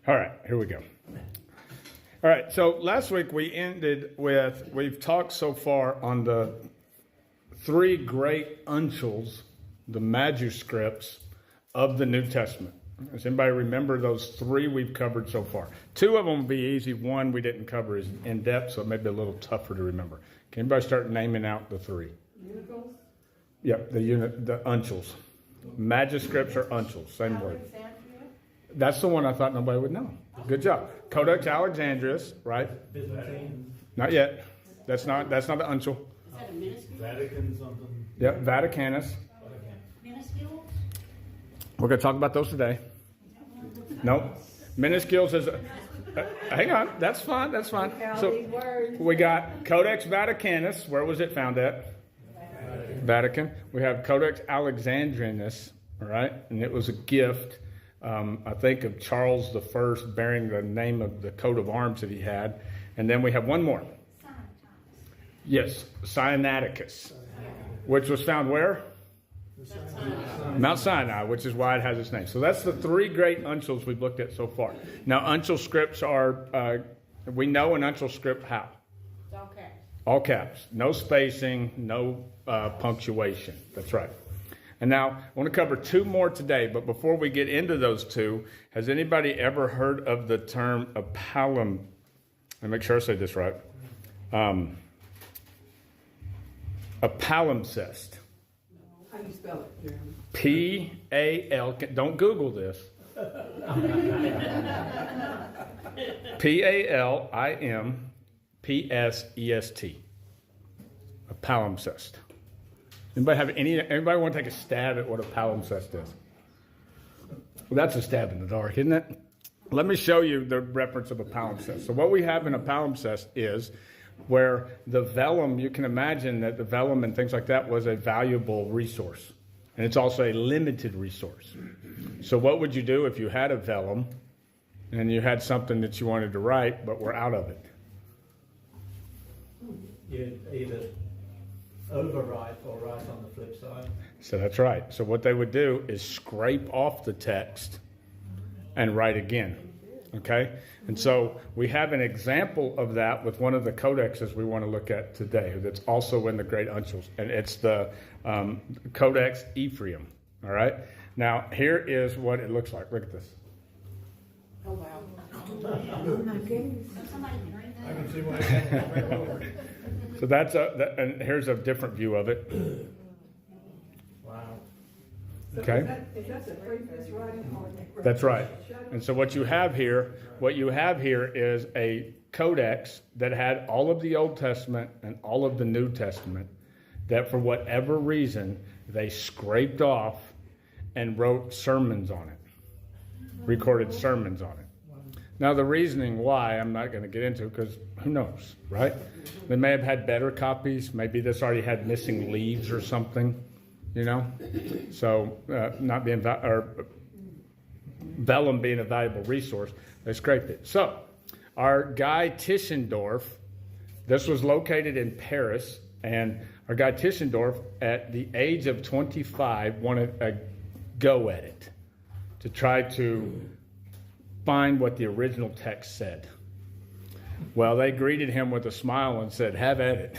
All right, here we go. All right, so last week we ended with, we've talked so far on the three great uncials, the manuscripts of the New Testament. Does anybody remember those three we've covered so far? Two of them will be easy. One we didn't cover as in depth, so it may be a little tougher to remember. Can anybody start naming out the three? Unicals? Yep, the uncials. Manuscripts or uncials, same word. That's the one I thought nobody would know. Good job. Codex Alexandrinus, right? Byzantine. Not yet. That's not the uncial. Is that a minuscule? Vatican something. Yep, Vaticanus. Minuscule? We're going to talk about those today. Nope. Minuscules is. Hang on. That's fine. That's fine. So we got Codex Vaticanus. Where was it found at? Vatican. We have Codex Alexandrinus. All right, and it was a gift. I think of Charles I bearing the name of the coat of arms that he had. And then we have one more. Yes, Sinaiticus, which was found where? Mount Sinai, which is why it has its name. So that's the three great uncials we've looked at so far. Now, uncial scripts are, we know an uncial script how? All caps. All caps. No spacing, no punctuation. That's right. And now, I want to cover two more today, but before we get into those two, has anybody ever heard of the term a palum? Let me make sure I say this right. A palimpsest. How do you spell it, Jeremy? P-A-L, don't Google this. P-A-L-I-M-P-S-E-S-T. A palimpsest. Anybody want to take a stab at what a palimpsest is? Well, that's a stab in the dark, isn't it? Let me show you the reference of a palimpsest. So what we have in a palimpsest is where the vellum, you can imagine that the vellum and things like that was a valuable resource. And it's also a limited resource. So what would you do if you had a vellum and you had something that you wanted to write, but were out of it? You'd either overwrite or write on the flip side. So that's right. So what they would do is scrape off the text and write again. Okay? And so we have an example of that with one of the codexes we want to look at today that's also in the Great Uncials. And it's the Codex Ephraim. All right? Now, here is what it looks like. Look at this. Oh, wow. I can see why it's over. So and here's a different view of it. Wow. Okay? Is that the previous writing? That's right. And so what you have here is a codex that had all of the Old Testament and all of the New Testament that for whatever reason they scraped off and wrote sermons on it, recorded sermons on it. Now the reasoning why I'm not going to get into because who knows, right? They may have had better copies. Maybe this already had missing leaves or something, you know. So not being vellum being a valuable resource, they scraped it. So our guy Tischendorf, this was located in Paris, and our guy Tischendorf, at the age of 25, wanted a go at it to try to find what the original text said. Well, they greeted him with a smile and said, have at it.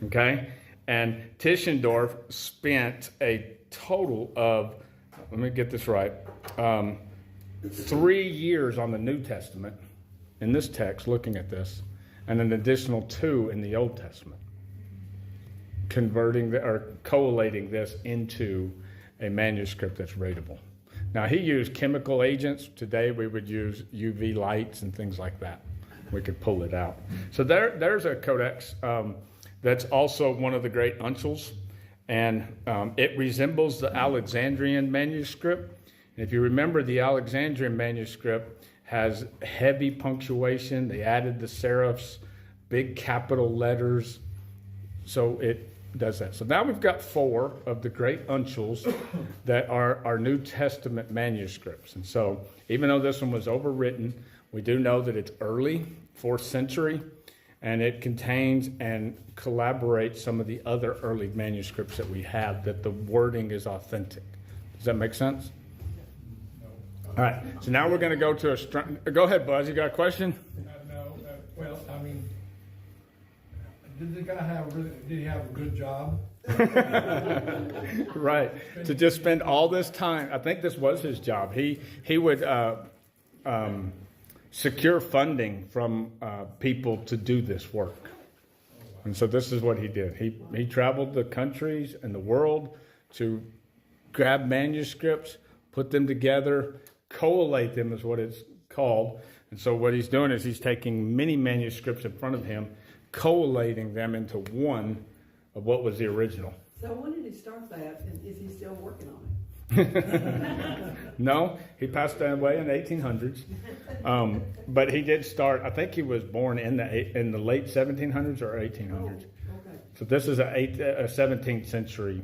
Okay? And Tischendorf spent a total of, let me get this right, 3 years on the New Testament in this text, looking at this, and an additional 2 in the Old Testament, collating this into a manuscript that's readable. Now, he used chemical agents. Today, we would use UV lights and things like that. We could pull it out. So there's a codex that's also one of the great uncials, and it resembles the Alexandrian manuscript. And if you remember, the Alexandrian manuscript has heavy punctuation. They added the serifs, big capital letters. So it does that. So now we've got 4 of the great uncials that are our New Testament manuscripts. And so even though this one was overwritten, we do know that it's early, 4th century, and it contains and collaborates some of the other early manuscripts that we have, that the wording is authentic. Does that make sense? All right, so now we're going to go to go ahead, Buzz. You got a question? No, well, I mean, did the guy did he have a good job? Right. To just spend all this time. I think this was his job. He would secure funding from people to do this work. And so this is what he did. He traveled the countries and the world to grab manuscripts, put them together, collate them is what it's called. And so what he's doing is he's taking many manuscripts in front of him, collating them into one of what was the original. So when did he start that, and is he still working on it? No, he passed away in the 1800s. But he did start, I think he was born in the late 1700s or 1800s. Oh, okay. So this is a 17th century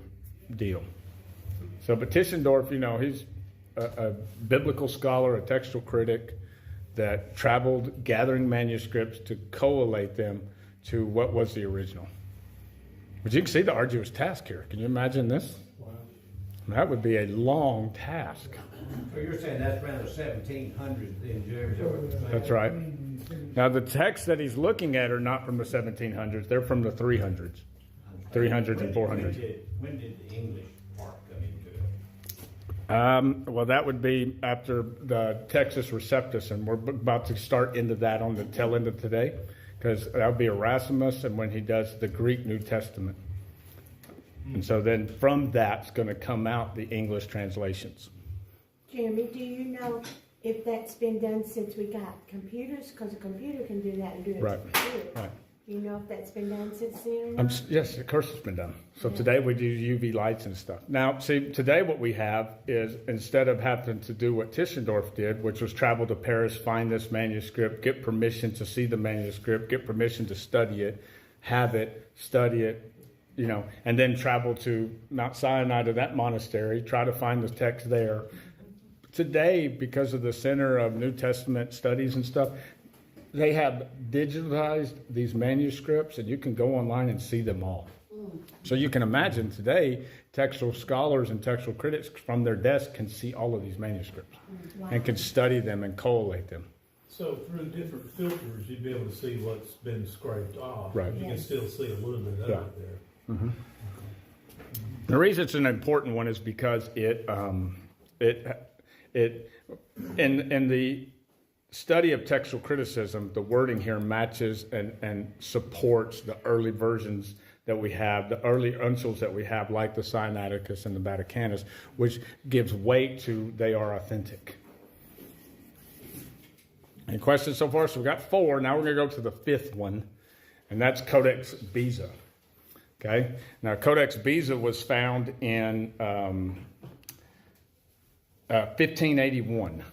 deal. So, but Tischendorf, he's a biblical scholar, a textual critic that traveled gathering manuscripts to collate them to what was the original. But you can see the arduous task here. Can you imagine this? Wow. That would be a long task. So you're saying that's around the 1700s in Germany? That's right. Now, the texts that he's looking at are not from the 1700s. They're from the 300s. 300s and 400s. When did the English part come into it? Well, that would be after the Textus Receptus, and we're about to start into that on the tail end of today, because that would be Erasmus, and when he does the Greek New Testament. And so then from that's going to come out the English translations. Jeremy, do you know if that's been done since we got computers? Because a computer can do that and do it Right. good. Right. Do you know if that's been done since then? Or not? Yes, of course it's been done. So today we do UV lights and stuff. Now, see, today what we have is, instead of having to do what Tischendorf did, which was travel to Paris, find this manuscript, get permission to see the manuscript, get permission to study it, have it, study it, and then travel to Mount Sinai, to that monastery, try to find the text there. Today, because of the Center of New Testament Studies and stuff, they have digitized these manuscripts, and you can go online and see them all. So you can imagine today, textual scholars and textual critics from their desk can see all of these manuscripts and can study them and collate them. So through different filters, you'd be able to see what's been scraped off. Right. You can still see a little bit of Yeah. it there. Mm-hmm. The reason it's an important one is because in the study of textual criticism, the wording here matches and supports the early versions that we have, the early uncials that we have, like the Sinaiticus and the Vaticanus, which gives weight to they are authentic. Any questions so far? So we've got 4. Now we're going to go to the 5th one, and that's Codex Beza. Okay? Now, Codex Beza was found in 1581.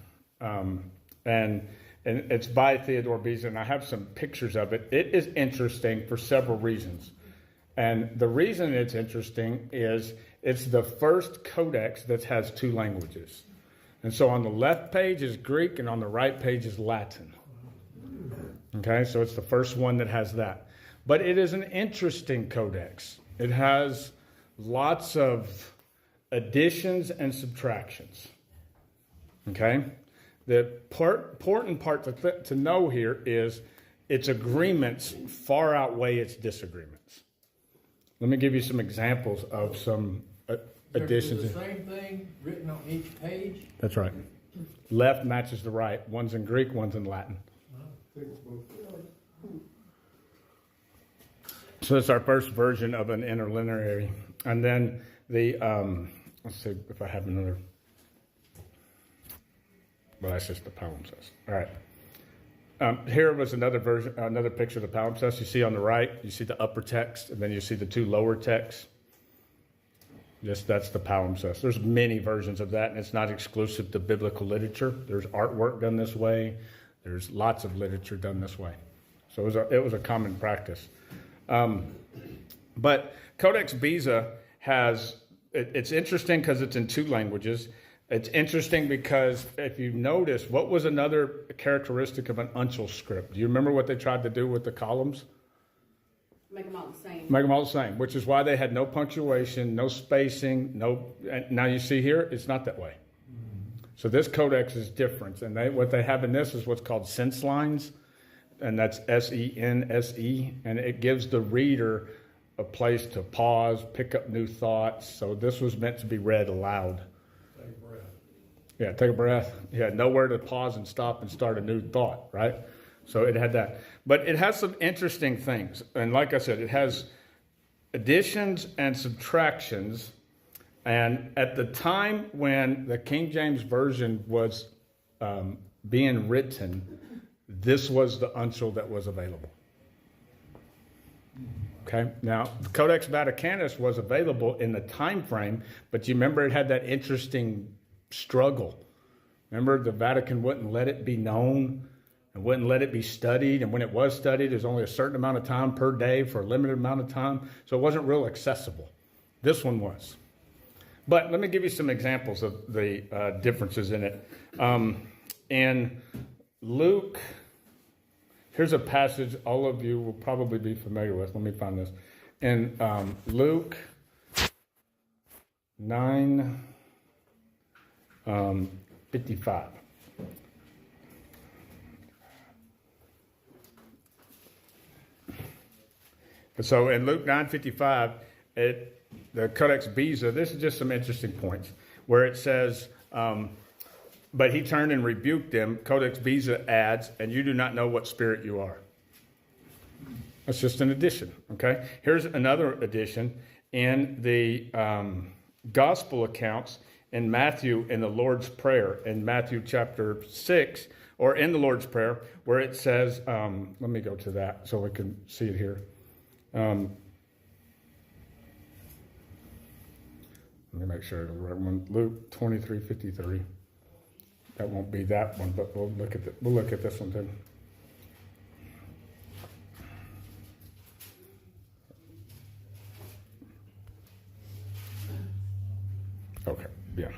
And it's by Theodore Beza, and I have some pictures of it. It is interesting for several reasons. And the reason it's interesting is it's the first codex that has 2 languages. And so on the left page is Greek, and on the right page is Latin. Okay, so it's the first one that has that. But it is an interesting codex. It has lots of additions and subtractions. Okay? The important part to know here is its agreements far outweigh its disagreements. Let me give you some examples of some additions. There's the same thing written on each page. That's right. Left matches the right. One's in Greek, one's in Latin. So that's our first version of an interlineary. And then the, let's see if I have another. Well, that's just the palimpsest. All right. Here was another version, another picture of the palimpsest. You see on the right, you see the upper text, and then you see the 2 lower texts. That's the palimpsest. There's many versions of that, and it's not exclusive to biblical literature. There's artwork done this way. There's lots of literature done this way. So it was a common practice. But Codex Beza it's interesting because it's in 2 languages. It's interesting because if you notice, what was another characteristic of an uncial script? Do you remember what they tried to do with the columns? Make them all the same. Make them all the same, which is why they had no punctuation, no spacing, no. Now you see here, it's not that way. So this codex is different, and what they have in this is what's called sense lines, and that's SENSE, and it gives the reader a place to pause, pick up new thoughts. So this was meant to be read aloud. Take a breath. Yeah, take a breath. Yeah, nowhere to pause and stop and start a new thought, right? So it had that. But it has some interesting things. And like I said, it has additions and subtractions. And at the time when the King James Version was being written, this was the uncial that was available. Okay, now the Codex Vaticanus was available in the time frame, but you remember it had that interesting struggle. Remember, the Vatican wouldn't let it be known and wouldn't let it be studied. And when it was studied, there's only a certain amount of time per day for a limited amount of time. So it wasn't real accessible. This one was. But let me give you some examples of the differences in it. In Luke, here's a passage all of you will probably be familiar with. Let me find this. In Luke 9:55. So in Luke 9:55, the Codex Beza, this is just some interesting points, where it says, but he turned and rebuked them. Codex Beza adds, and you do not know what spirit you are. That's just an addition, okay? Here's another addition in the gospel accounts in Matthew in the Lord's Prayer, in Matthew chapter 6, or in the Lord's Prayer, where it says, let me go to that so we can see it here. Let me make sure it's the right one. Luke 23:53. That won't be that one, but we'll look at this one too. Okay, yeah.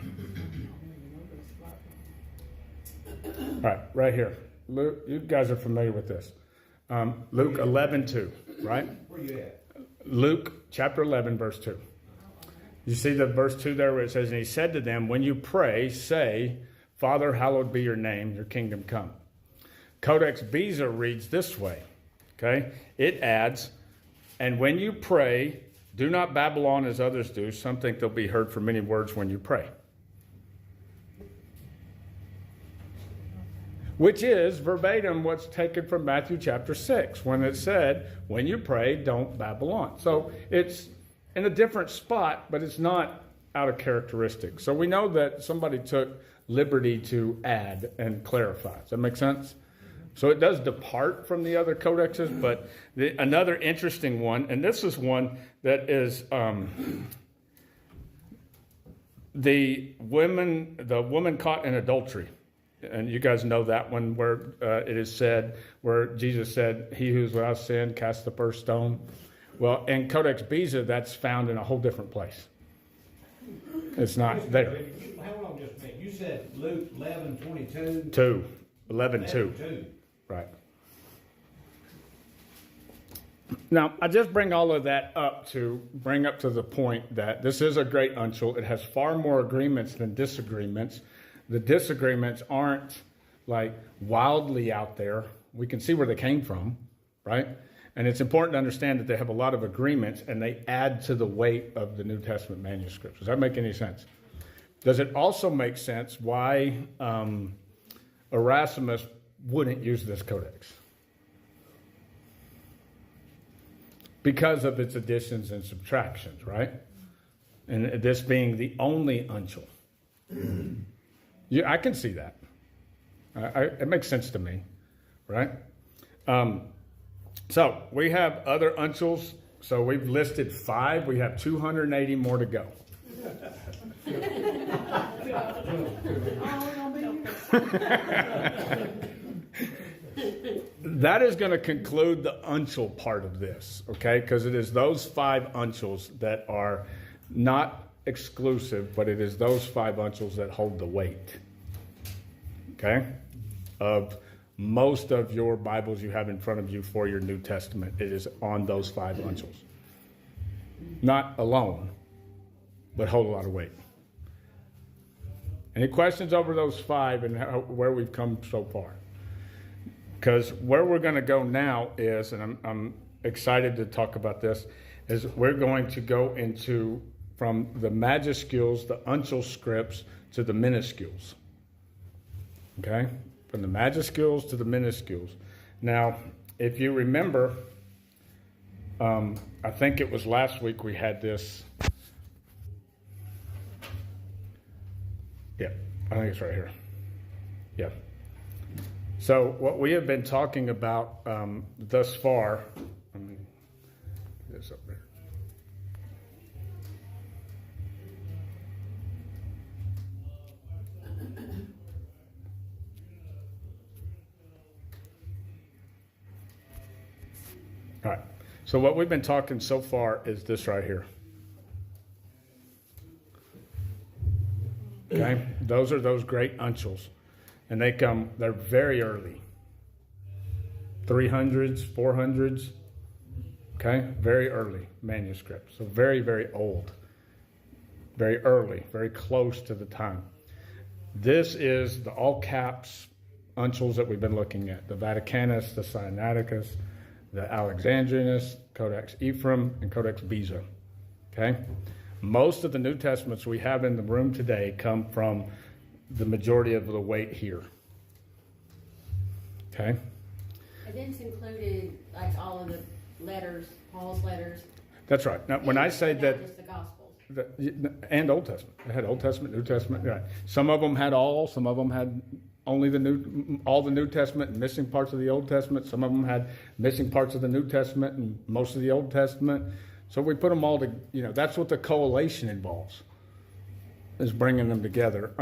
All right, right here. Luke, you guys are familiar with this. Luke 11:2, right? Where you at? Luke chapter 11, verse 2. You see the verse 2 there where it says, and he said to them, when you pray, say, Father, hallowed be your name, your kingdom come. Codex Beza reads this way, okay? It adds, and when you pray, do not babble on as others do. Some think they'll be heard for many words when you pray. Which is verbatim what's taken from Matthew chapter 6, when it said, when you pray, don't babble on. So it's in a different spot, but it's not out of characteristic. So we know that somebody took liberty to add and clarify. Does that make sense? So it does depart from the other codexes, but another interesting one, and this is one that is the woman caught in adultery. And you guys know that one where it is said, where Jesus said, he who's without sin cast the first stone. Well, in Codex Beza, that's found in a whole different place. It's not there. Hold on just a minute. You said Luke 11:22? 11:2. Right. Now, I just bring all of that up to bring up to the point that this is a great uncial. It has far more agreements than disagreements. The disagreements aren't like wildly out there. We can see where they came from, right? And it's important to understand that they have a lot of agreements and they add to the weight of the New Testament manuscripts. Does that make any sense? Does it also make sense why Erasmus wouldn't use this codex? Because of its additions and subtractions, right? And this being the only uncial. I can see that. It makes sense to me, right? So we have other uncials. So we've listed 5. We have 280 more to go. That is going to conclude the uncial part of this, okay? Because it is those 5 uncials that are not exclusive, but it is those 5 uncials that hold the weight, okay, of most of your Bibles you have in front of you for your New Testament. It is on those 5 uncials. Not alone, but hold a lot of weight. Any questions over those 5 and where we've come so far? Because where we're going to go now is, and I'm excited to talk about this, is we're going to go into from the majuscules, the uncial scripts, to the minuscules. Okay? From the majuscules to the minuscules. Now, if you remember, I think it was last week we had this. Yeah, I think it's right here. Yeah. So what we have been talking about thus far, let me get this up there. All right. So what we've been talking so far is this right here. Okay? Those are those great uncials. And they're very early. 300s, 400s. Okay? Very early manuscripts. So very, very old. Very early. Very close to the time. This is the all caps uncials that we've been looking at. The Vaticanus, the Sinaiticus, the Alexandrinus, Codex Ephraim, and Codex Beza. Okay? Most of the New Testaments we have in the room today come from the majority of the weight here. Okay? And then it's included, like, all of the letters, Paul's letters. That's right. Now, when I say not that, just the Gospels. and Old Testament. They had Old Testament, New Testament. Right. Some of them had all. Some of them had only all the New Testament and missing parts of the Old Testament. Some of them had missing parts of the New Testament and most of the Old Testament. So we put them all to, that's what the collation involves, is bringing them together.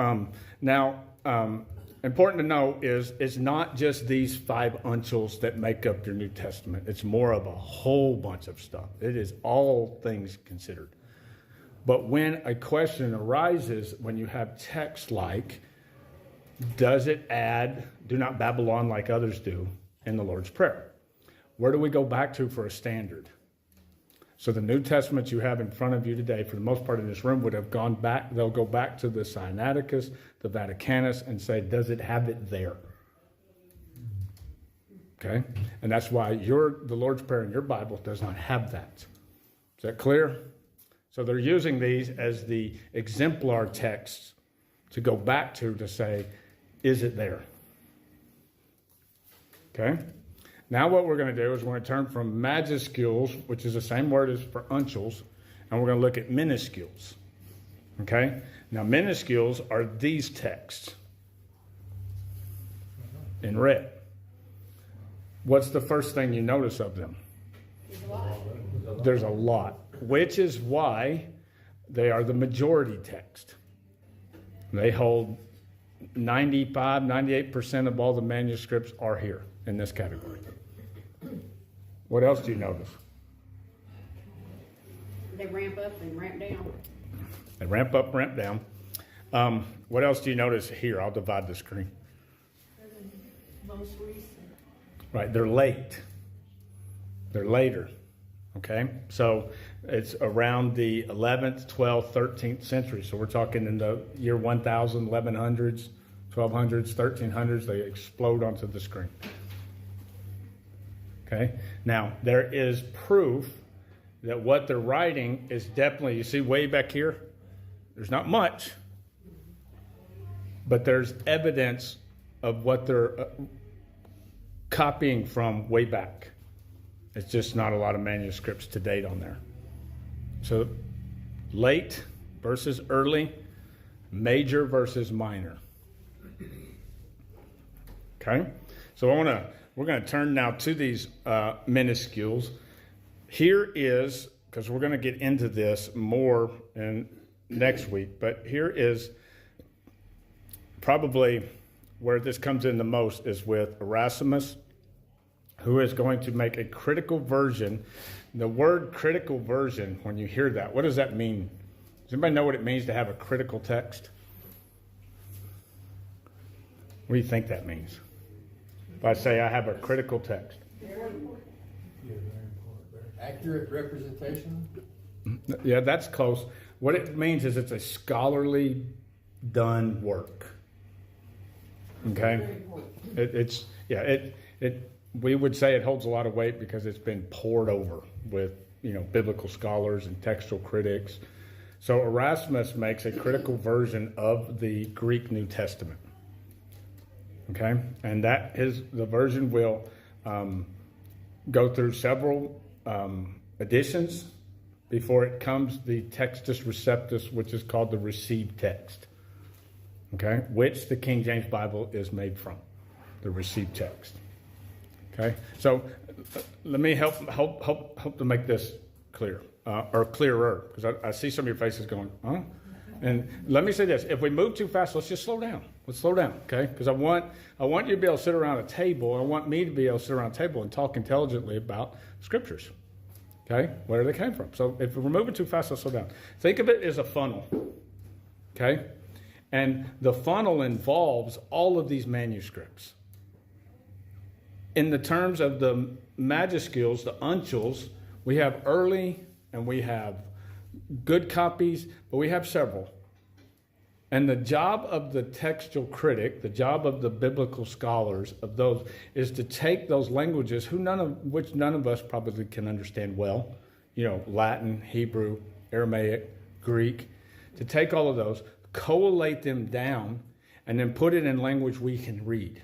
Important to know is it's not just these 5 uncials that make up your New Testament. It's more of a whole bunch of stuff. It is all things considered. But when a question arises, when you have text like, does it add, do not babble on like others do in the Lord's Prayer? Where do we go back to for a standard? So the New Testament you have in front of you today, for the most part in this room, would have gone back. They'll go back to the Sinaiticus, the Vaticanus, and say, does it have it there? Okay? And that's why the Lord's Prayer in your Bible does not have that. Is that clear? So they're using these as the exemplar texts to go back to say, is it there? Okay? Now what we're going to do is we're going to turn from majuscules, which is the same word as for uncials, and we're going to look at minuscules. Okay? Now minuscules are these texts in red. What's the first thing you notice of them? There's a lot, which is why they are the majority text. They hold 95, 98% of all the manuscripts are here in this category. What else do you notice? They ramp up and ramp down. They ramp up, ramp down. What else do you notice here? I'll divide the screen. Most recent. Right, they're late. They're later. Okay? So it's around the 11th, 12th, 13th century. So we're talking in the year 1000, 1100s, 1200s, 1300s. They explode onto the screen. Okay? Now, there is proof that what they're writing is definitely, you see way back here? There's not much, but there's evidence of what they're copying from way back. It's just not a lot of manuscripts to date on there. So late versus early, major versus minor. Okay? So we're going to turn now to these minuscules. Here is, because we're going to get into this more in next week, but here is probably where this comes in the most is with Erasmus, who is going to make a critical version. The word critical version, when you hear that, what does that mean? Does anybody know what it means to have a critical text? What do you think that means? If I say I have a critical text. Accurate representation? Yeah, that's close. What it means is it's a scholarly done work. Okay? Very important. We would say it holds a lot of weight because it's been poured over with, biblical scholars and textual critics. So Erasmus makes a critical version of the Greek New Testament. Okay? And the version will go through several editions before it comes the Textus Receptus, which is called the received text. Okay? Which the King James Bible is made from, the received text. Okay? So let me help to make this clear, or clearer, because I see some of your faces going, huh? And let me say this: if we move too fast, let's just slow down. Let's slow down, okay? Because I want you to be able to sit around a table. I want me to be able to sit around a table and talk intelligently about scriptures, okay? Where they came from. So if we're moving too fast, let's slow down. Think of it as a funnel, okay? And the funnel involves all of these manuscripts. In the terms of the majuscules, the uncials, we have early and we have good copies, but we have several. And the job of the textual critic, the job of the biblical scholars of those, is to take those languages, which none of us probably can understand well, Latin, Hebrew, Aramaic, Greek, to take all of those, collate them down, and then put it in language we can read.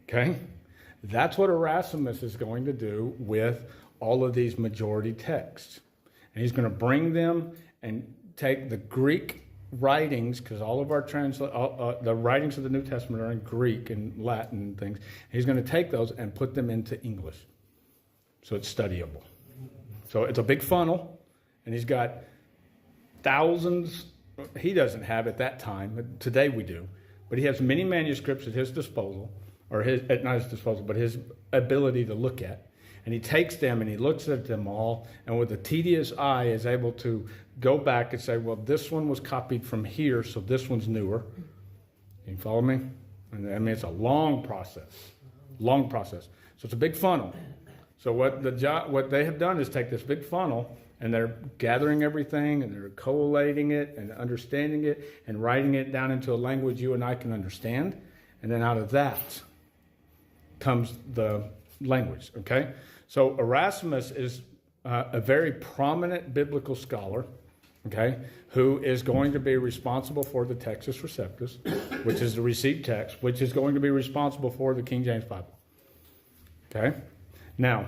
Okay? That's what Erasmus is going to do with all of these majority texts. And he's going to bring them and take the Greek writings, because all of our the writings of the New Testament are in Greek and Latin and things. He's going to take those and put them into English, so it's studyable. So it's a big funnel, and he's got thousands. He doesn't have at that time. Today we do, but he has many manuscripts at his disposal, or not his disposal, but his ability to look at. And he takes them and he looks at them all, and with a tedious eye is able to go back and say, well, this one was copied from here, so this one's newer. You follow me? And it's a long process. So it's a big funnel. So what they have done is take this big funnel, and they're gathering everything, and they're collating it and understanding it and writing it down into a language you and I can understand. And then out of that comes the language, okay? So Erasmus is a very prominent biblical scholar, okay, who is going to be responsible for the Textus Receptus, which is the received text, which is going to be responsible for the King James Bible. Okay? Now,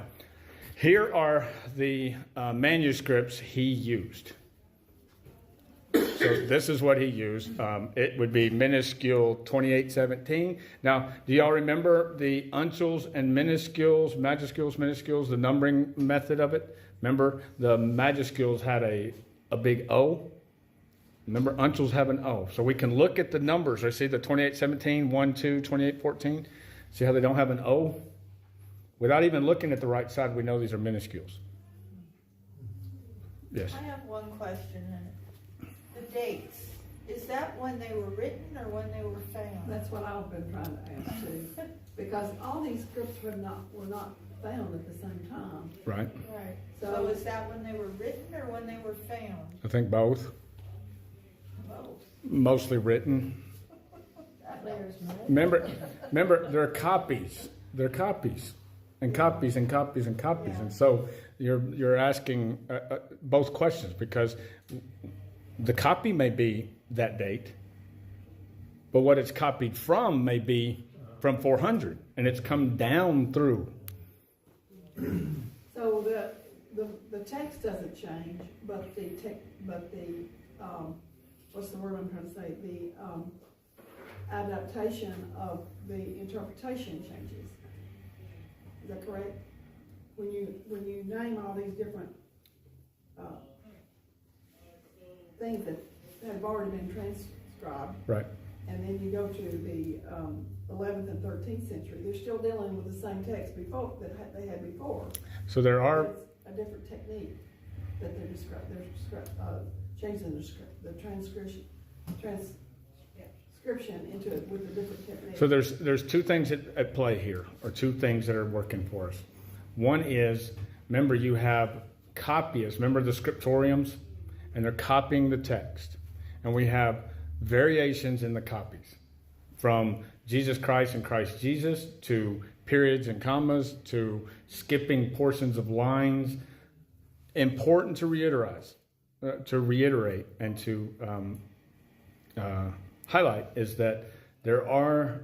here are the manuscripts he used. So this is what he used. It would be minuscule 2817. Now, do y'all remember the uncials and majuscules, minuscules, the numbering method of it? Remember, the majuscules had a big O. Remember, uncials have an O. So we can look at the numbers. I see the 2817, 1, 2, 2814. See how they don't have an O? Without even looking at the right side, we know these are minuscules. Yes. I have one question. The dates, is that when they were written or when they were found? That's what I've been trying to ask too, because all these scripts were not found at the same time. Right. Right. So is that when they were written or when they were found? I think both. Both. Mostly written. Remember, they're copies. They're copies. And copies and copies and copies. Yeah. And so you're asking both questions, because the copy may be that date, but what it's copied from may be from 400, and it's come down through. So the text doesn't change, but what's the word I'm trying to say? The adaptation of the interpretation changes. Is that correct? When you name all these different things that have already been transcribed, right? And then you go to the 11th and 13th century, they're still dealing with the same text before that they had before. So there are a different technique that they're changing the transcription into it with a different technique. So there's two things at play here, or two things that are working for us. One is, remember, you have copyists. Remember the scriptoriums, and they're copying the text, and we have variations in the copies, from Jesus Christ and Christ Jesus to periods and commas to skipping portions of lines. Important to reiterate and to highlight is that there are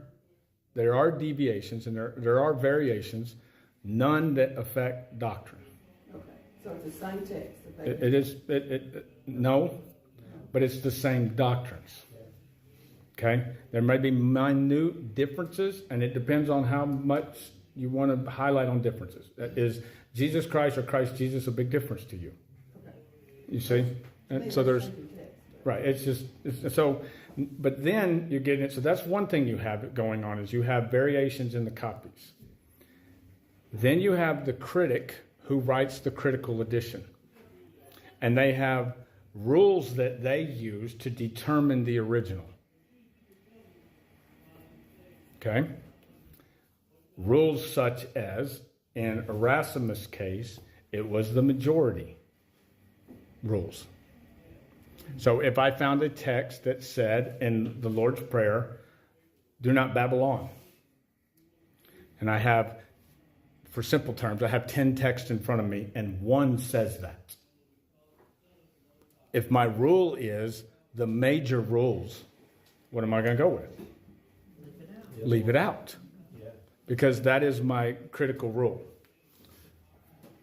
deviations and there are variations, none that affect doctrine. Okay, so it's the same text that they. It is no, but it's the same doctrines. Okay, there may be minute differences, and it depends on how much you want to highlight on differences. Is Jesus Christ or Christ Jesus a big difference to you? Okay. You see, and so there's right. It's so, but then you're getting it. So that's one thing you have going on is you have variations in the copies. Then you have the critic who writes the critical edition, and they have rules that they use to determine the original. Okay? Rules such as, in Erasmus' case, it was the majority rules. So if I found a text that said in the Lord's Prayer, do not babble on, and I have, for simple terms, I have 10 texts in front of me, and one says that. If my rule is the major rules, what am I going to go with? Leave it out. Yeah. Because that is my critical rule.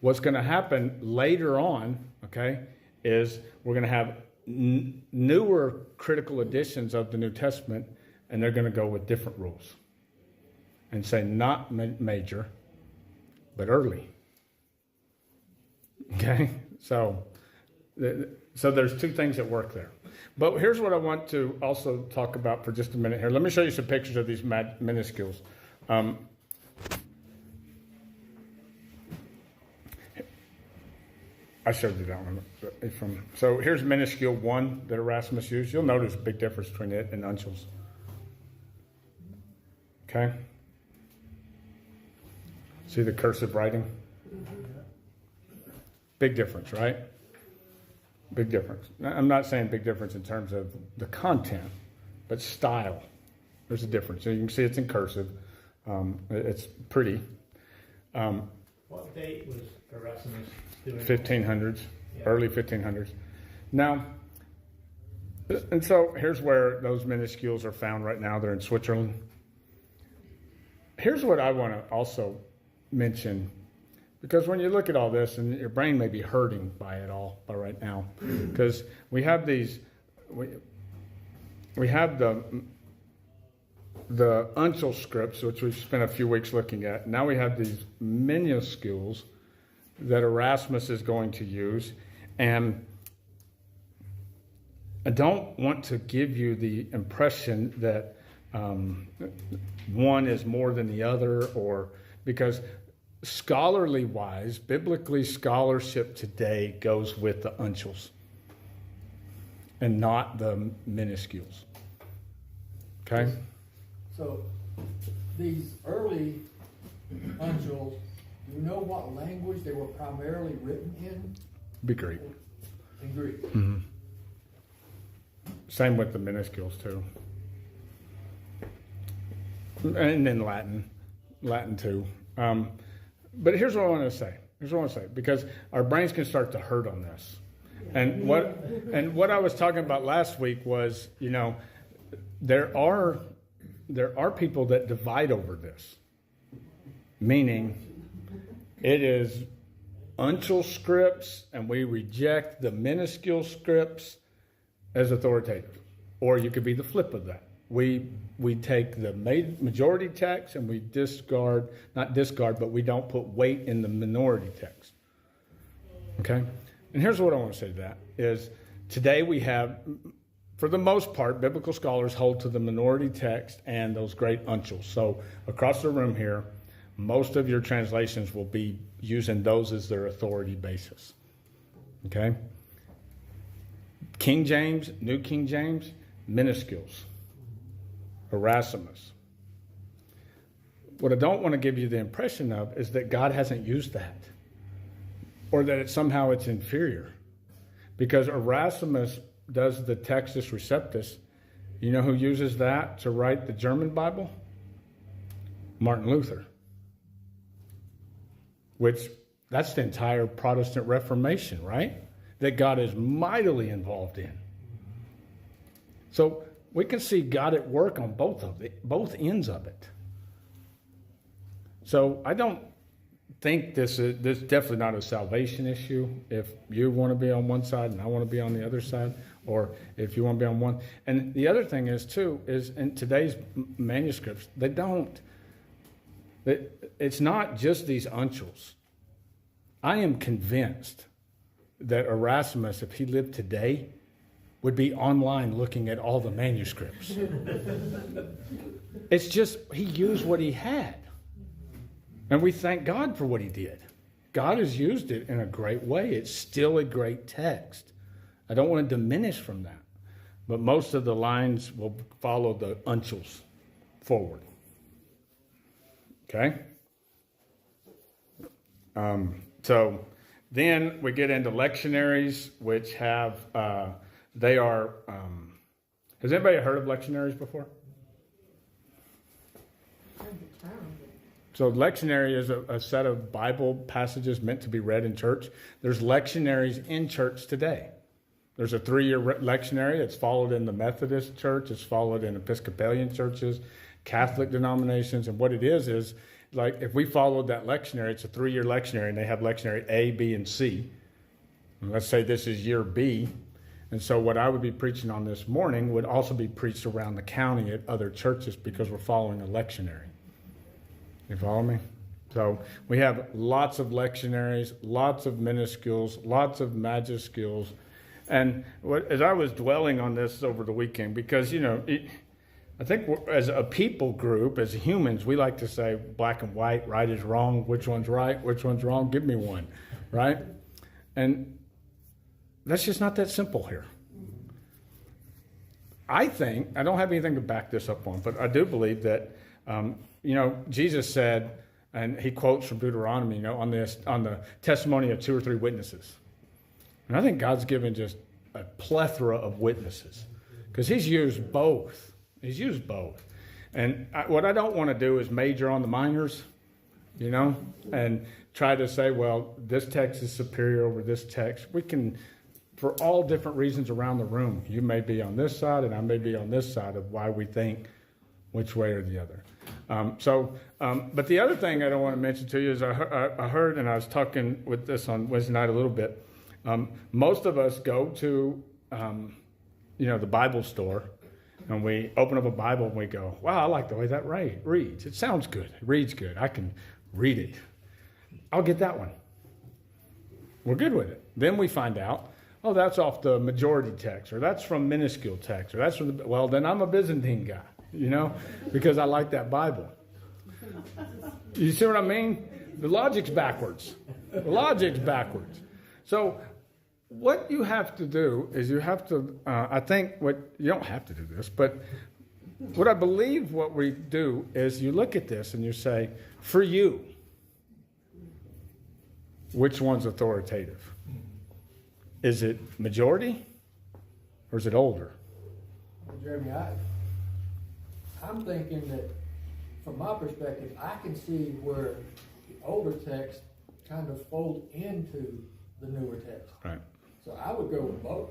What's going to happen later on, okay, is we're going to have newer critical editions of the New Testament, and they're going to go with different rules and say not major, but early. Okay, so there's two things that work there. But here's what I want to also talk about for just a minute here. Let me show you some pictures of these minuscules. I showed you that one. So here's minuscule 1 that Erasmus used. You'll notice a big difference between it and uncials. Okay? See the cursive writing? Big difference, right? Big difference. I'm not saying big difference in terms of the content, but style. There's a difference. So you can see it's in cursive. It's pretty. What date was Erasmus doing? 1500s, Yeah. early 1500s. Now, and so here's where those minuscules are found right now. They're in Switzerland. Here's what I want to also mention. Because when you look at all this, and your brain may be hurting by it all by right now, because we have these, we have the uncial scripts, which we've spent a few weeks looking at. Now we have these minuscules that Erasmus is going to use, and I don't want to give you the impression that one is more than the other, or because scholarly wise, biblically, scholarship today goes with the uncials and not the minuscules. Okay? So these early uncials, do you know what language they were primarily written in? Be Greek. In Greek. Mm-hmm. Same with the minuscules too. And then Latin too. But here's what I want to say. Because our brains can start to hurt on this. And what I was talking about last week was, there are people that divide over this. Meaning, it is uncial scripts, and we reject the minuscule scripts as authoritative. Or you could be the flip of that. We take the majority text and we not discard, but we don't put weight in the minority text. Okay? And here's what I want to say to that is today we have, for the most part, biblical scholars hold to the minority text and those great uncials. So across the room here, most of your translations will be using those as their authority basis. Okay? King James, New King James, minuscules. Erasmus. What I don't want to give you the impression of is that God hasn't used that, or that somehow it's inferior, because Erasmus does the Textus Receptus You know who uses that to write the German Bible? Martin Luther. That's the entire Protestant Reformation, right? That God is mightily involved in. So we can see God at work on both ends of it. So I don't think this definitely not a salvation issue. If you want to be on one side and I want to be on the other side, or if you want to be on one. And the other thing is too, is in today's manuscripts, it's not just these uncials. I am convinced that Erasmus, if he lived today, would be online looking at all the manuscripts. It's just, he used what he had. And we thank God for what he did. God has used it in a great way. It's still a great text. I don't want to diminish from that. But most of the lines will follow the uncials forward. Okay? So then we get into lectionaries, which have, they are, has anybody heard of lectionaries before? So lectionary is a set of Bible passages meant to be read in church. There's lectionaries in church today. There's a 3-year lectionary that's followed in the Methodist church. It's followed in Episcopalian churches, Catholic denominations. And what it is like if we followed that lectionary, it's a 3-year lectionary, and they have lectionary A, B, and C. And let's say this is year B. And so what I would be preaching on this morning would also be preached around the county at other churches because we're following a lectionary. You follow me? So we have lots of lectionaries, lots of minuscules, lots of majuscules. And as I was dwelling on this over the weekend, because, I think as a people group, as humans, we like to say black and white, right is wrong, which one's right, which one's wrong, give me one, right? And that's just not that simple here. I don't have anything to back this up on, but I do believe that, Jesus said, and he quotes from Deuteronomy, on the testimony of 2 or 3 witnesses. And I think God's given just a plethora of witnesses because he's used both. He's used both. And what I don't want to do is major on the minors, and try to say, well, this text is superior over this text. We can, for all different reasons around the room, you may be on this side and I may be on this side of why we think which way or the other. But the other thing I don't want to mention to you is I heard, and I was talking with this on Wednesday night a little bit, most of us go to, the Bible store, and we open up a Bible and we go, wow, I like the way that reads. It sounds good. It reads good. I can read it. I'll get that one. We're good with it. Then we find out, oh, that's off the majority text, or that's from minuscule text, or that's from then I'm a Byzantine guy, because I like that Bible. You see what I mean? The logic's backwards. So what you have to do is you have to, you don't have to do this, but what I believe what we do is you look at this and you say, for you, which one's authoritative? Is it majority or is it older? Jeremy, I'm thinking that from my perspective, I can see where the older text kind of fold into the newer text. Right. So I would go with both.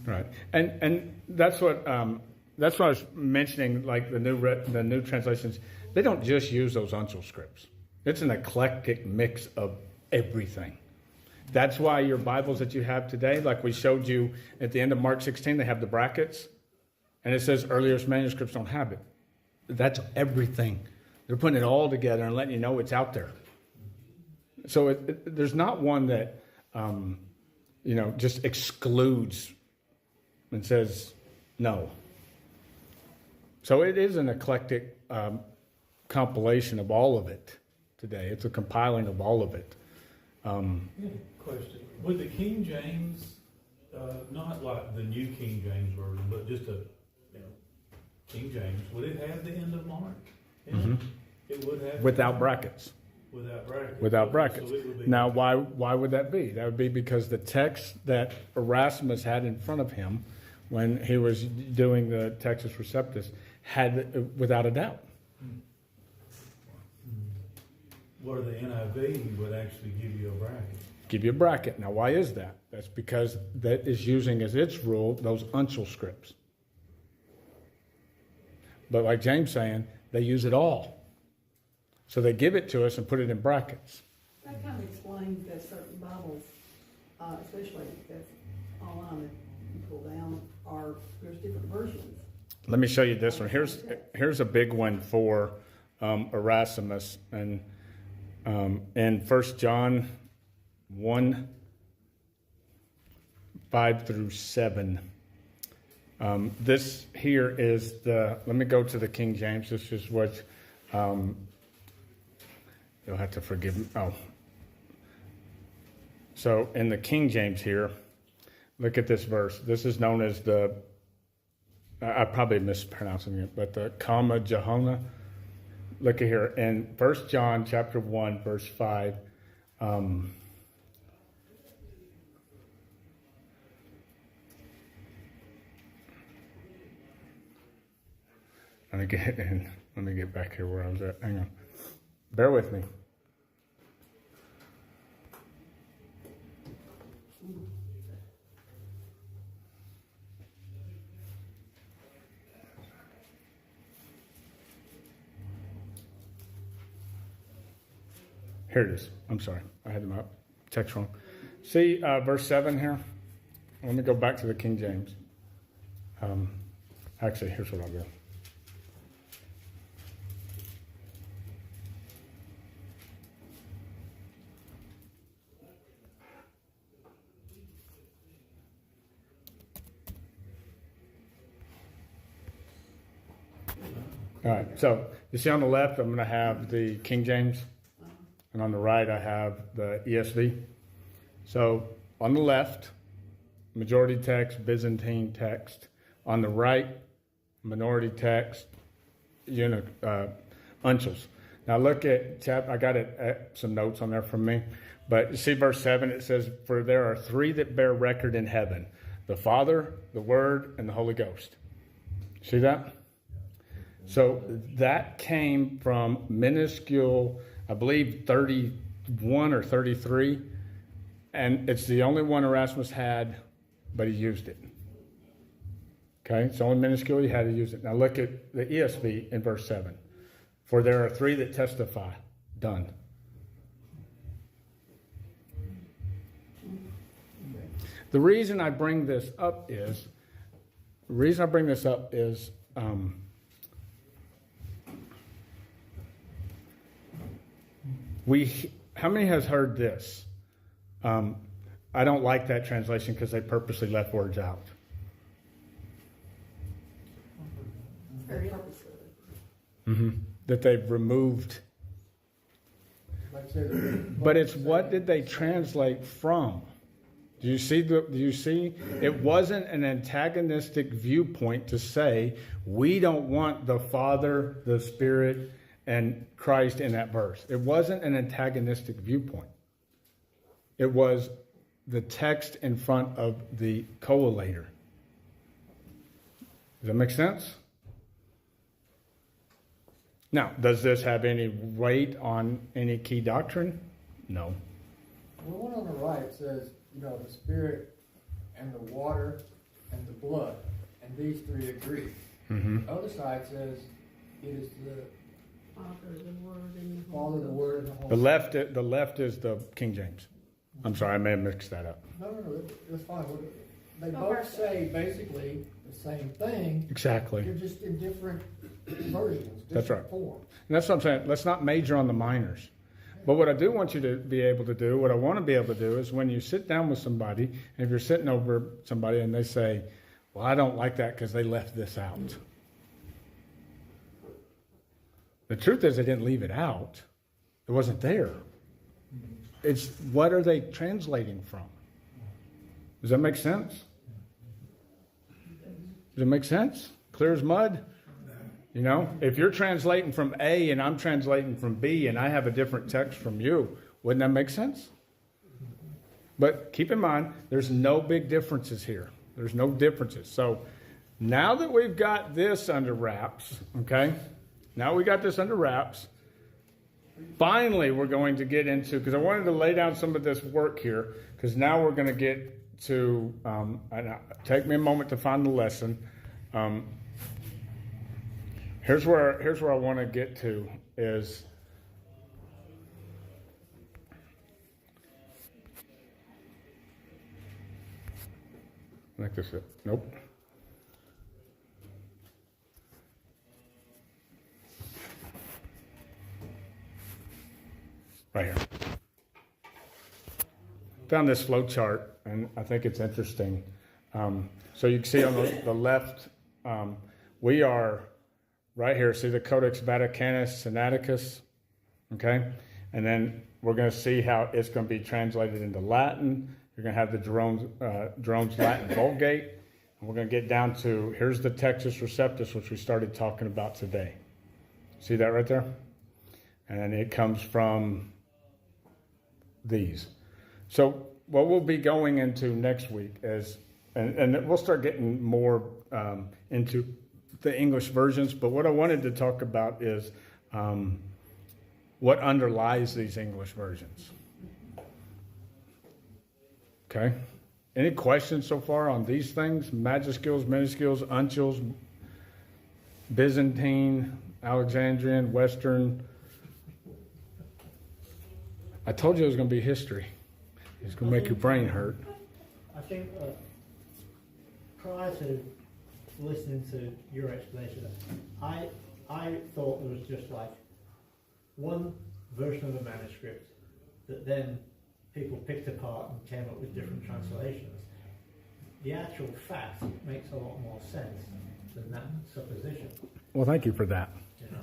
Right, and that's what I was mentioning. Like the new translations, they don't just use those uncial scripts. It's an eclectic mix of everything. That's why your Bibles that you have today, like we showed you at the end of Mark 16, they have the brackets, and it says earliest manuscripts don't have it. That's everything. They're putting it all together and letting you know it's out there. So there's not one that. Just excludes and says no. So it is an eclectic compilation of all of it today. It's a compiling of all of it. Question. Would the King James, not like the New King James Version, but just King James, would it have the end of Mark? Mm-hmm. It would have? Without brackets. Without brackets. So now, why would that be? That would be because the text that Erasmus had in front of him when he was doing the Texas Receptus, had without a doubt. Where the NIV would actually give you a bracket. Give you a bracket. Now, why is that? That's because that is using as its rule those uncial scripts. But like James saying, they use it all. So they give it to us and put it in brackets. That kind of explains that certain Bibles, especially if that's online that you pull down, are, there's different versions. Let me show you this one. Here's a big one for Erasmus. And in 1 John 1, 5 through 7. This here is let me go to the King James. This is what, you'll have to forgive me. Oh. So in the King James here, look at this verse. This is known as I'm probably mispronouncing it, but the Comma Johanna. Look at here in 1 John chapter 1, verse 5. Let me get back here where I was at. Hang on. Bear with me. Here it is. I'm sorry. I had my text wrong. See verse 7 here? Let me go back to the King James. Actually, here's what I'll do. All right, so you see on the left, I'm going to have the King James, and on the right, I have the ESV. So on the left, majority text, Byzantine text. On the right, minority text, uncials. Now look at I got some notes on there from me, but you see verse 7, it says, "For there are three that bear record in heaven, the Father, the Word, and the Holy Ghost." See that? So that came from minuscule, I believe 31 or 33, and it's the only one Erasmus had, but he used it. Okay, it's only minuscule, he had to use it. Now look at the ESV in verse 7. "For there are three that testify." Done. The reason I bring this up is, how many has heard this? I don't like that translation because they purposely left words out. Very purposeful. Mm-hmm. That they've removed. But it's what did they translate from? Do you see? It wasn't an antagonistic viewpoint to say we don't want the Father, the Spirit, and Christ in that verse. It wasn't an antagonistic viewpoint. It was the text in front of the collator. Does that make sense? Now, does this have any weight on any key doctrine? No. The one on the right says, the Spirit and the water and the blood, and these three agree. Mm-hmm. The other side says it is the Father, the Word, and the Father, the Word, and the Holy The left is the King James. I'm sorry, I may have mixed that up. No, that's fine. They both say basically the same thing. Exactly. They're just in different versions, That's right. different forms. And that's what I'm saying. Let's not major on the minors. But what I do want you to be able to do, what I want to be able to do is when you sit down with somebody, and if you're sitting over somebody and they say, well, I don't like that because they left this out. The truth is they didn't leave it out. It wasn't there. It's what are they translating from? Does that make sense? Does it make sense? Clear as mud? If you're translating from A and I'm translating from B and I have a different text from you, wouldn't that make sense? But keep in mind, there's no big differences here. There's no differences. So now that we've got this under wraps, okay, now we got this under wraps, finally we're going to get into, because I wanted to lay down some of this work here, because now we're going to get to, take me a moment to find the lesson. Here's where I want to get to is, like this, nope. Right here. Found this flow chart, and I think it's interesting. So you can see on the left, we are right here. See the Codex Vaticanus Sinaiticus, okay? And then we're going to see how it's going to be translated into Latin. You're going to have the Jerome's Latin Vulgate. And we're going to get down to, here's the Textus Receptus, which we started talking about today. See that right there? And it comes from these. So what we'll be going into next week is, and we'll start getting more into the English versions, but what I wanted to talk about is what underlies these English versions. Okay? Any questions so far on these things? Majuscules, minuscules, uncials, Byzantine, Alexandrian, Western. I told you it was going to be history. It's going to make your brain hurt. I think prior to listening to your explanation, I thought there was just like one version of a manuscript that then people picked apart and came up with different translations. The actual fact makes a lot more sense than that supposition. Well, thank you for that. You know?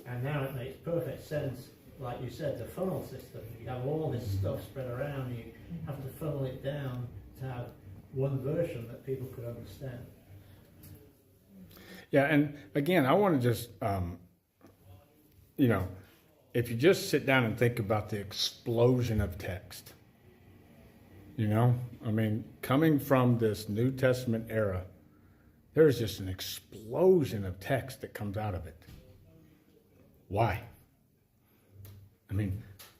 And now it makes perfect sense, like you said, the funnel system. You have all this stuff spread around, you have to funnel it down to have one version that people could understand. Yeah, and again, I want to just, if you just sit down and think about the explosion of text, coming from this New Testament era, there's just an explosion of text that comes out of it. Why?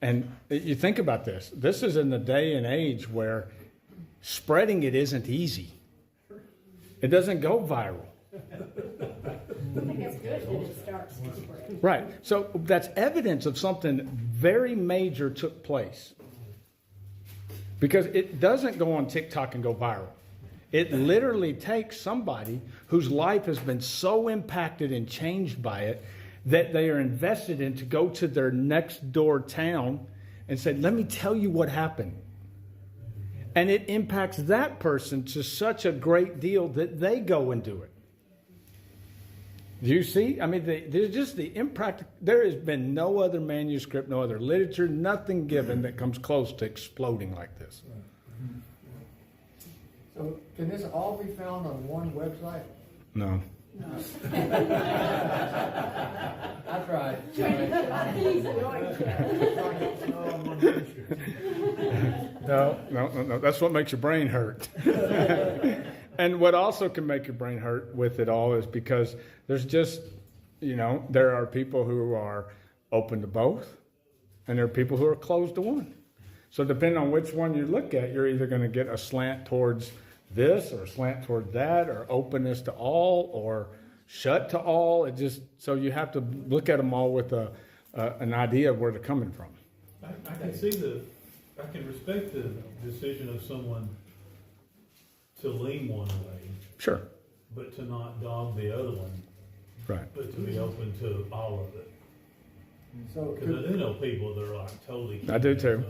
And you think about this. This is in the day and age where spreading it isn't easy. It doesn't go viral. I think it's good that it starts to spread. Right. So that's evidence of something very major took place. Because it doesn't go on TikTok and go viral. It literally takes somebody whose life has been so impacted and changed by it that they are invested in to go to their next door town and say, let me tell you what happened. And it impacts that person to such a great deal that they go and do it. Do you see? There's just the impractical. There has been no other manuscript, no other literature, nothing given that comes close to exploding like this. So can this all be found on one website? No. I tried. No. That's what makes your brain hurt. And what also can make your brain hurt with it all is because there's just, there are people who are open to both, and there are people who are closed to one. So depending on which one you look at, you're either going to get a slant towards this or a slant toward that, or openness to all, or shut to all. So you have to look at them all with an idea of where they're coming from. I can respect the decision of someone to lean one way. Sure. But to not dog the other one. Right. But to be open to all of it. So Because I do know people that are like totally. I do too.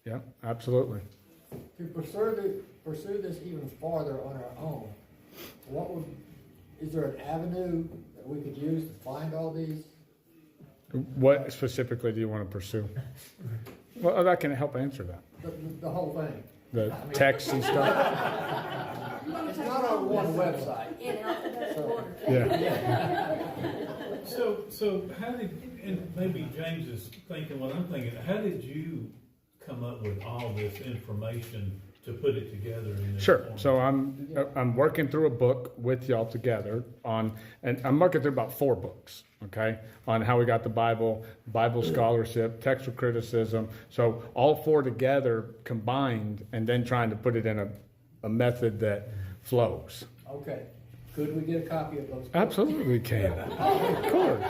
Yeah, absolutely. to pursue this even farther on our own, is there an avenue that we could use to find all these? What specifically do you want to pursue? Well, I can help answer that. The whole thing. The text and stuff. It's not on one website. In alphabetical order. Yeah. So how did, and maybe James is thinking what I'm thinking, how did you come up with all this information to put it together in this Sure. form? So I'm working through a book with y'all together on, and I'm working through about 4 books, okay, on how we got the Bible, Bible scholarship, textual criticism. So all 4 together combined, and then trying to put it in a method that flows. Okay, could we get a copy of those? books? Absolutely we can. Of course.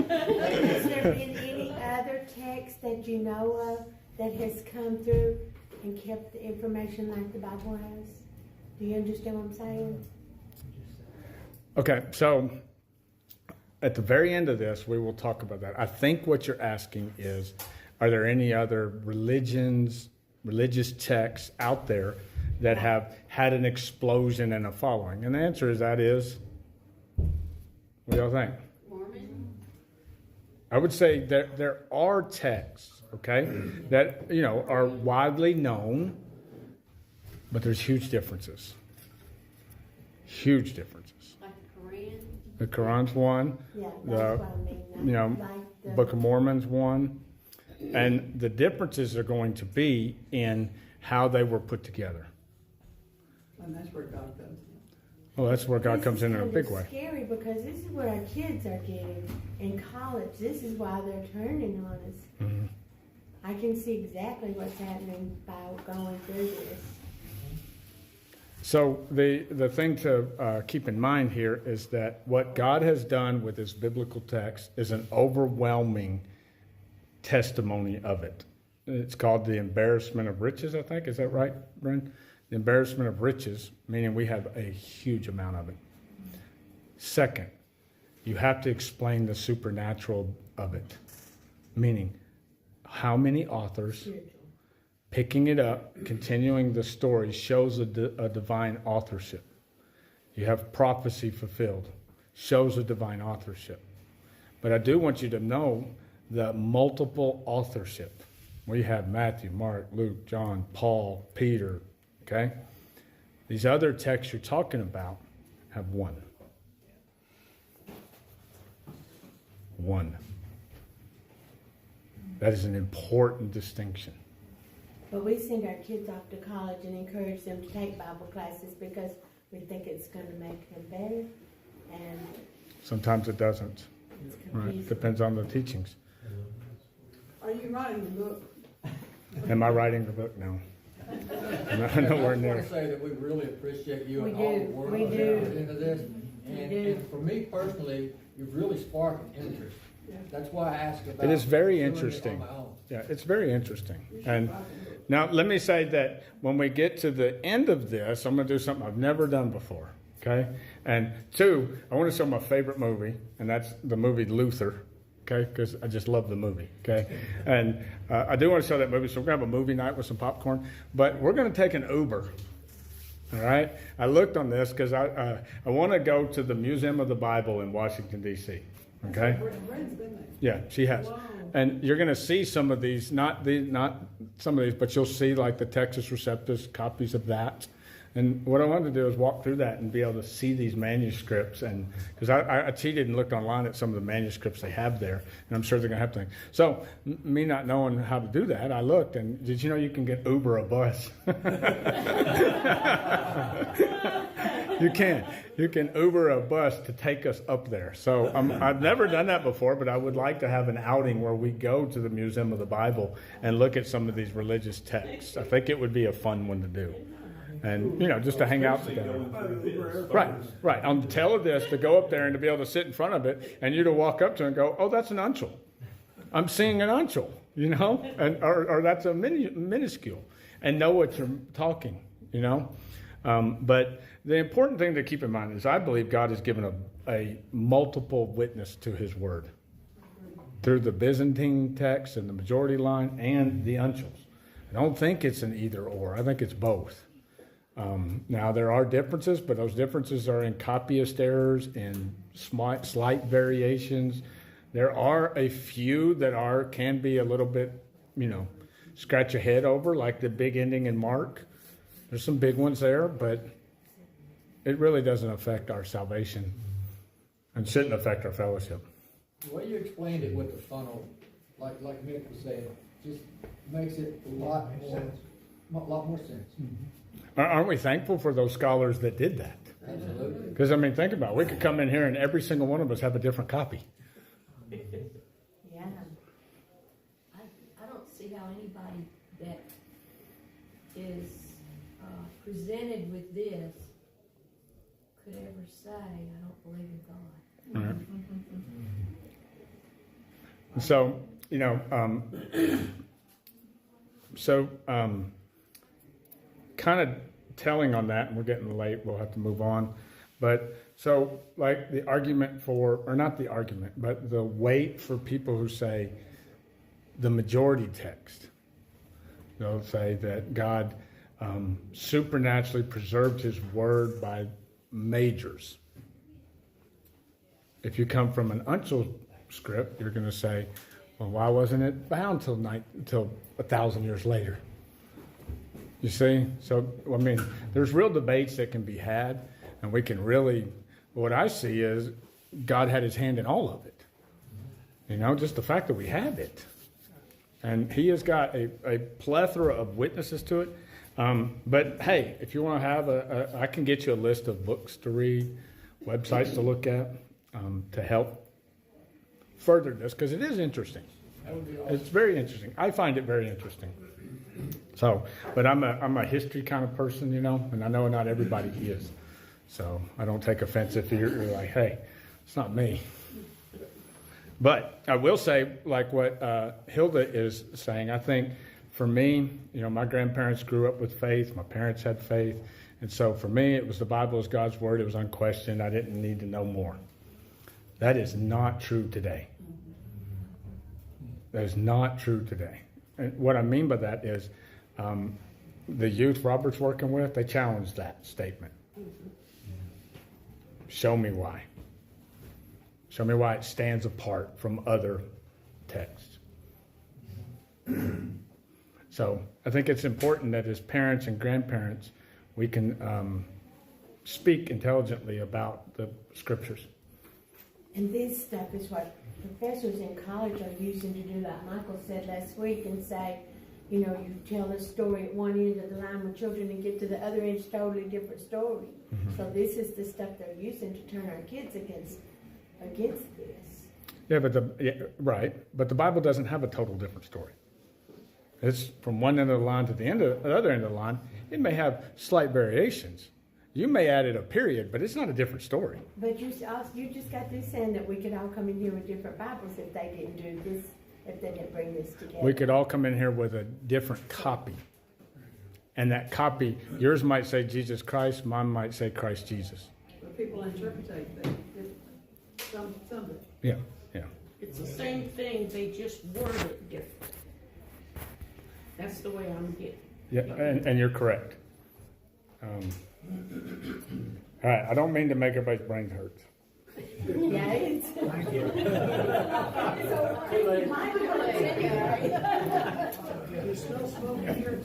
Has there been any other text that you know of that has come through and kept the information like the Bible has? Do you understand what I'm saying? Okay, so at the very end of this, we will talk about that. I think what you're asking is, are there any other religious texts out there that have had an explosion and a following? And the answer is that is, what do y'all think? Mormon? I would say there are texts, okay, that, you know, are widely known, but there's huge differences. Huge differences. Like the Quran? The Quran's one. Yeah, The, that's what I mean. you know, Like the, Book of Mormon's one. And the differences are going to be in how they were put together. And that's where God comes in. Well, that's where God comes in a big way. It's scary because this is what our kids are getting in college. This is why they're turning on us. Mhm. I can see exactly what's happening by going through this. So the thing to keep in mind here is that what God has done with this biblical text is an overwhelming testimony of it. It's called the embarrassment of riches, I think. Is that right, Brent? The embarrassment of riches, meaning we have a huge amount of it. Second, you have to explain the supernatural of it, meaning how many authors picking it up, continuing the story, shows a divine authorship. You have prophecy fulfilled, shows a divine authorship. But I do want you to know the multiple authorship. We have Matthew, Mark, Luke, John, Paul, Peter, okay? These other texts you're talking about have one. One. That is an important distinction. But we send our kids off to college and encourage them to take Bible classes because we think it's going to make them better. And Sometimes it doesn't. it's Right? confusing. Depends on the teachings. Are you writing the book? Am I writing the book? No. Nowhere I near. just want to say that we really appreciate you We and all the do, work we that you do. put into this. We And, do. and for me personally, you've really sparked an interest. Yeah. That's why I asked about. It is very doing it on interesting. my own. Yeah, it's very interesting. You should And write the book. now let me say that when we get to the end of this, I'm going to do something I've never done before. Okay? And 2, I want to show my favorite movie, and that's the movie Luther. Okay? Because I just love the movie. Okay? And I do want to show that movie, so we're going to have a movie night with some popcorn. But we're going to take an Uber. All right? I looked on this because I want to go to the Museum of the Bible in Washington, D.C. Okay? Brent's been there. Yeah, she has. Wow. And you're going to see some of these, not some of these, but you'll see like the Texas Receptus, copies of that. And what I wanted to do is walk through that and be able to see these manuscripts. And because I cheated and looked online at some of the manuscripts they have there, and I'm sure they're going to have things. So me not knowing how to do that, I looked, and did you know you can get Uber a bus? You can. You can Uber a bus to take us up there. So I've never done that before, but I would like to have an outing where we go to the Museum of the Bible and look at some of these religious texts. I think it would be a fun one to do. And, you know, just to hang out together. Right. On the tail of this, to go up there and to be able to sit in front of it and you to walk up to it and go, oh, that's an unchal. I'm seeing an unchal, you know, and or that's a minuscule, and know what you're talking, you know. But the important thing to keep in mind is I believe God has given a multiple witness to his word through the Byzantine text and the majority line and the unchals. I don't think it's an either or. I think it's both. Now, there are differences, but those differences are in copyist errors and slight variations. There are a few that can be a little bit, you know, scratch your head over, like the big ending in Mark. There's some big ones there, but it really doesn't affect our salvation and shouldn't affect our fellowship. The way you explained it with the funnel, like Mick was saying, just makes it a lot more a lot more sense. Aren't we thankful for those scholars that did that? Absolutely. Because, I mean, think about it. We could come in here and every single one of us have a different copy. Yeah. I don't see how anybody that is presented with this could ever say, I don't believe in God. All right. So, you know, kind of telling on that, and we're getting late, we'll have to move on. But so, like the argument for, or not the argument, but the weight for people who say the majority text, they'll say that God supernaturally preserved his word by majors. If you come from an uncial script, you're going to say, well, why wasn't it bound till 1,000 years later? You see? So, I mean, there's real debates that can be had, and we can really, what I see is God had his hand in all of it. You know, just the fact that we have it. And he has got a plethora of witnesses to it. But hey, if you want to have I can get you a list of books to read, websites to look at, to help further this, because it is interesting. It's very interesting. I find it very interesting. So, but I'm a history kind of person, you know, and I know not everybody is. So I don't take offense if you're like, hey, it's not me. But I will say, like what Hilda is saying, I think for me, you know, my grandparents grew up with faith. My parents had faith. And so for me, it was the Bible is God's word. It was unquestioned. I didn't need to know more. That is not true today. That is not true today. And what I mean by that is the youth Robert's working with, they challenged that statement. Show me why. Show me why it stands apart from other texts. So I think it's important that as parents and grandparents, we can speak intelligently about the scriptures. And this stuff is what professors in college are using to do, like Michael said last week, and say, you know, you tell a story at one end of the line with children and get to the other end, it's totally different story. Mm-hmm. So this is the stuff they're using to turn our kids against this. Yeah, right. But the Bible doesn't have a total different story. It's from one end of the line to the other end of the line. It may have slight variations. You may add it a period, but it's not a different story. But you just got this saying that we could all come in here with different Bibles if they didn't do this, if they didn't bring this together. We could all come in here with a different copy. And that copy, yours might say Jesus Christ, mine might say Christ Jesus. But people interpret that differently. Some do. Yeah. It's the same thing, they just word it different. That's the way I'm getting. Yeah, and you're correct. All right, I don't mean to make everybody's brains hurt. Yeah, it's... Thank you. You smell smoke here.